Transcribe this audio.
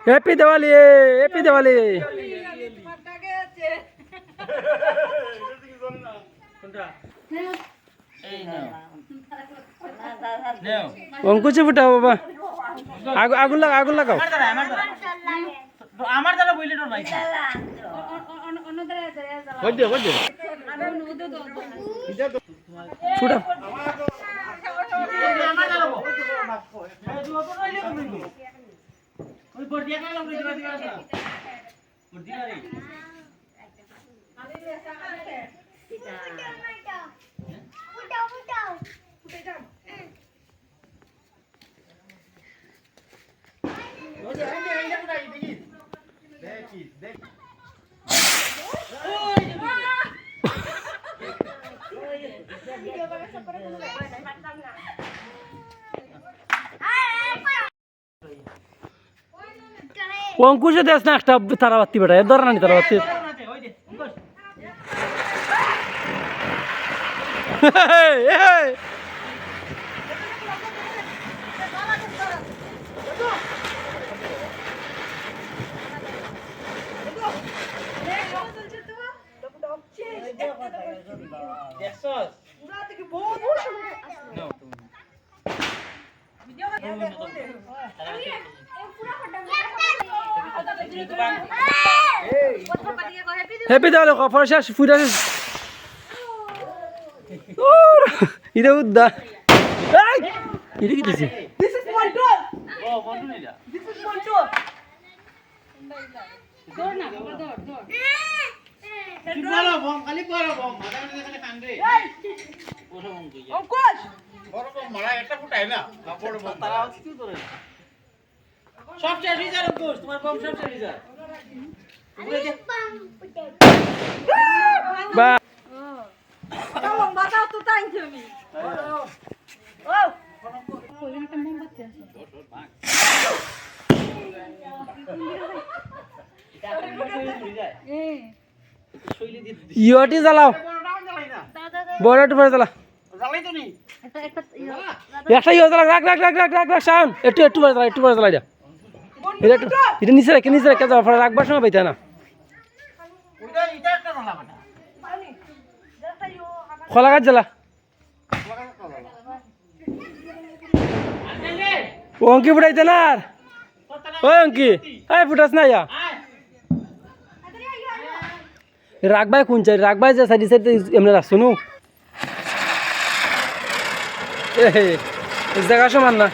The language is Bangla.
हैप्पी दिवाली हैप्पी दिवाली अंकुश फुटाओ बाबा आगुन लगाओ আমার দ্বারা বইলে তোর ভাই फुटाओ ওই বর্দিয়া কালাম রে দিবা দিবা আসা বর্দিয়া রে अंकुश देश ना एक ताराबाती बेटा धर ना ताराबाती हैप्पी दिवाली ऑफर शेष फुटा इधर उधर इधर की this This is my door. ও বন্ধু নিলা This is my door. চুনালো বম খালি বড় বম মাথা কানে খালি কান্দে বড় বম কি Ankush. বড় বম মারা একটা ফুটাই না বড় বম তারা হচ্ছে কি করে সব শেষ হয়ে যায় অঙ্কুশ তোমার বম সব শেষ হয়ে যায় बा Come on, batao tu time to me. Oh. योटी चलाओ बड़ा टुपर चला জ্বালাই তো নি একটা ইয়ে চলা রাখ রাখ রাখ রাখ রাখ রাখ শান একটু বার চলা এটা এটা নিচে রেখে যাও পরে রাখবার সময় পাইতা না ওইটা এটা একটা জ্বালা মানে খোলা কাজ জ্বালা ও অঙ্কি ফুটাইতে না আর ওই অঙ্কি এই ফুটাস না ইয়া রাখবাই কোন চাই রাখবাই যে সাইড সাইড এমনি রাখছো নু জায়গা সমান না